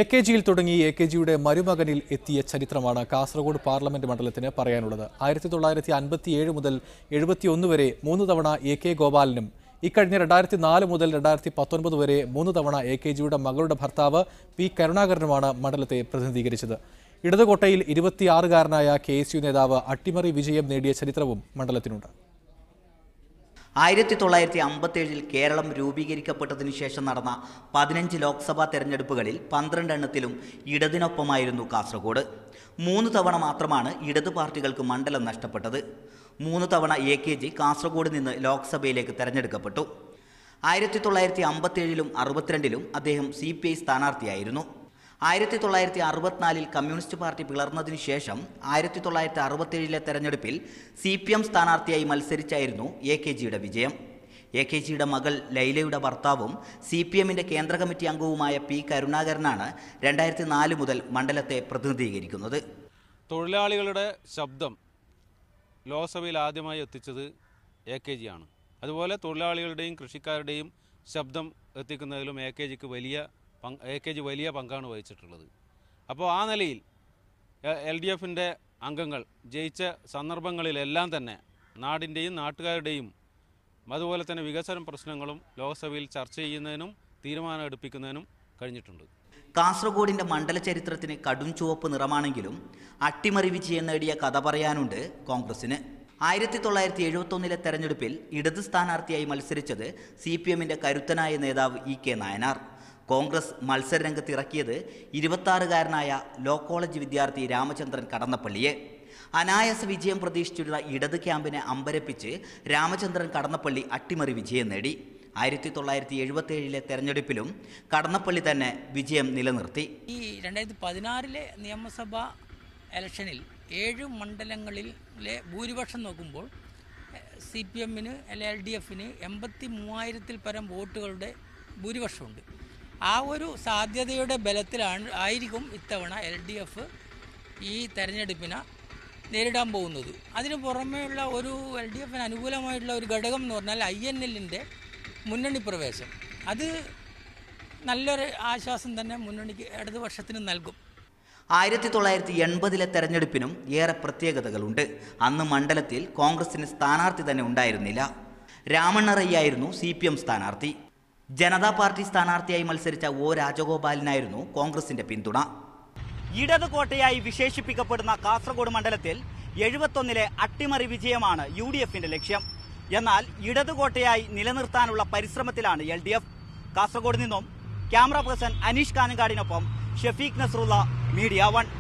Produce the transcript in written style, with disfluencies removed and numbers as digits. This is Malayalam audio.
എ.കെ.ജിയിൽ തുടങ്ങി എ.കെ.ജിയുടെ മരുമകനിൽ എത്തിയ ചരിത്രമാണ് കാസർഗോഡ് പാർലമെന്റ് മണ്ഡലത്തിന് പറയാനുള്ളത്. 1957 മുതൽ 71 വരെ 3 തവണ എ.കെ. ഗോപാലനും ഇക്കഴിഞ്ഞ 2004 മുതൽ 2019 വരെ 3 തവണ എ.കെ.ജിയുടെ മകളുടെ ഭർത്താവ് പി. കരുണാകരനുമാണ് മണ്ഡലത്തെ പ്രതിനിധീകരിച്ചത്. ഇടതുകോട്ടയിൽ 26-കാരനായ കെ.എസ്.യു നേതാവ് അട്ടിമറി വിജയം നേടിയ ചരിത്രവും മണ്ഡലത്തിനുണ്ട്. 1957 കേരളം രൂപീകരിക്കപ്പെട്ടതിനു ശേഷം നടന്ന 15 ലോക്സഭാ തെരഞ്ഞെടുപ്പുകളിൽ 12 എണ്ണത്തിലും ഇടതിനൊപ്പമായിരുന്നു കാസർഗോഡ്. 3 തവണ മാത്രമാണ് ഇടതു പാർട്ടികൾക്ക് മണ്ഡലം നഷ്ടപ്പെട്ടത്. 3 തവണ എ.കെ.ജി കാസർഗോഡ് നിന്ന് ലോക്സഭയിലേക്ക് തെരഞ്ഞെടുക്കപ്പെട്ടു. 1957 62 അദ്ദേഹം CPI സ്ഥാനാർത്ഥിയായിരുന്നു. 1964 കമ്മ്യൂണിസ്റ്റ് പാർട്ടി പിളർന്നതിനു ശേഷം 1967 തെരഞ്ഞെടുപ്പിൽ CPM സ്ഥാനാർത്ഥിയായി മത്സരിച്ചായിരുന്നു എ.കെ.ജിയുടെ വിജയം. എ.കെ.ജിയുടെ മകൾ ലൈലയുടെ ഭർത്താവും CPMന്റെ കേന്ദ്ര കമ്മിറ്റി അംഗവുമായ പി. കരുണാകരനാണ് 2004 മുതൽ മണ്ഡലത്തെ പ്രതിനിധീകരിക്കുന്നത്. തൊഴിലാളികളുടെ ശബ്ദം ലോക്സഭയിൽ ആദ്യമായി എത്തിച്ചത് എ.കെ.ജി ആണ്. അതുപോലെ തൊഴിലാളികളുടെയും കൃഷിക്കാരുടെയും ശബ്ദം എത്തിക്കുന്നതിലും എ.കെ.ജി വലിയ പങ്കാണ് വഹിച്ചിട്ടുള്ളത്. അപ്പോൾ ആ നിലയിൽ LDFന്റെ അംഗങ്ങൾ ജയിച്ച സന്ദർഭങ്ങളിലെല്ലാം തന്നെ നാടിൻ്റെയും നാട്ടുകാരുടെയും അതുപോലെ തന്നെ വികസന പ്രശ്നങ്ങളും ലോക്സഭയിൽ ചർച്ച ചെയ്യുന്നതിനും തീരുമാനം എടുപ്പിക്കുന്നതിനും കഴിഞ്ഞിട്ടുണ്ട്. കാസർഗോഡിൻ്റെ മണ്ഡല ചരിത്രത്തിന് കടും ചുവപ്പ് നിറമാണെങ്കിലും അട്ടിമറി വിജയം നേടിയ കഥ പറയാനുണ്ട് കോൺഗ്രസിന്. 1971 തെരഞ്ഞെടുപ്പിൽ ഇടത് സ്ഥാനാർത്ഥിയായി മത്സരിച്ചത് CPMന്റെ കരുത്തനായ നേതാവ് E.K. നായനാർ. കോൺഗ്രസ് മത്സരരംഗത്ത് ഇറക്കിയത് 26-കാരനായ ലോ കോളേജ് വിദ്യാർത്ഥി രാമചന്ദ്രൻ കടന്നപ്പള്ളിയെ. അനായാസ വിജയം പ്രതീക്ഷിച്ചിരുന്ന ഇടത് ക്യാമ്പിനെ അമ്പരപ്പിച്ച് രാമചന്ദ്രൻ കടന്നപ്പള്ളി അട്ടിമറി വിജയം നേടി. 1977 തെരഞ്ഞെടുപ്പിലും കടന്നപ്പള്ളി തന്നെ വിജയം നിലനിർത്തി. ഈ 2016 നിയമസഭാ ഇലക്ഷനിൽ 7 മണ്ഡലങ്ങളിലെ ഭൂരിപക്ഷം നോക്കുമ്പോൾ CPMന് LDFന് 83,000-ൽ പരം വോട്ടുകളുടെ ഭൂരിപക്ഷമുണ്ട്. ആ ഒരു സാധ്യതയുടെ ബലത്തിലായിരിക്കും ഇത്തവണ LDF ഈ തെരഞ്ഞെടുപ്പിനെ നേരിടാൻ പോകുന്നത്. അതിനു പുറമേയുള്ള ഒരു LDFന് അനുകൂലമായിട്ടുള്ള ഒരു ഘടകം എന്ന് പറഞ്ഞാൽ INLന്റെ മുന്നണി പ്രവേശം. അത് നല്ലൊരു ആശ്വാസം തന്നെ മുന്നണിക്ക് ഇടതുപക്ഷത്തിന് നൽകും. 1980 തെരഞ്ഞെടുപ്പിനും ഏറെ പ്രത്യേകതകളുണ്ട്. അന്ന് മണ്ഡലത്തിൽ കോൺഗ്രസിന് സ്ഥാനാർത്ഥി തന്നെ ഉണ്ടായിരുന്നില്ല. രാമണ്ണ റയ്യായിരുന്നു CPM സ്ഥാനാർത്ഥി. ജനതാ പാർട്ടി സ്ഥാനാർത്ഥിയായി മത്സരിച്ച O. രാജഗോപാലിനായിരുന്നു കോൺഗ്രസിന്റെ പിന്തുണ. ഇടത് കോട്ടയായി വിശേഷിപ്പിക്കപ്പെടുന്ന കാസർഗോഡ് മണ്ഡലത്തിൽ 71 അട്ടിമറി വിജയമാണ് UDFന്റെ ലക്ഷ്യം. എന്നാൽ ഇടത് കോട്ടയായി നിലനിർത്താനുള്ള പരിശ്രമത്തിലാണ് LDF. കാസർഗോഡ് നിന്നും ക്യാമറ പേഴ്സൺ അനീഷ് കാനങ്കാടിനൊപ്പം ഷഫീഖ് നസ്രുള്ള, മീഡിയ 1.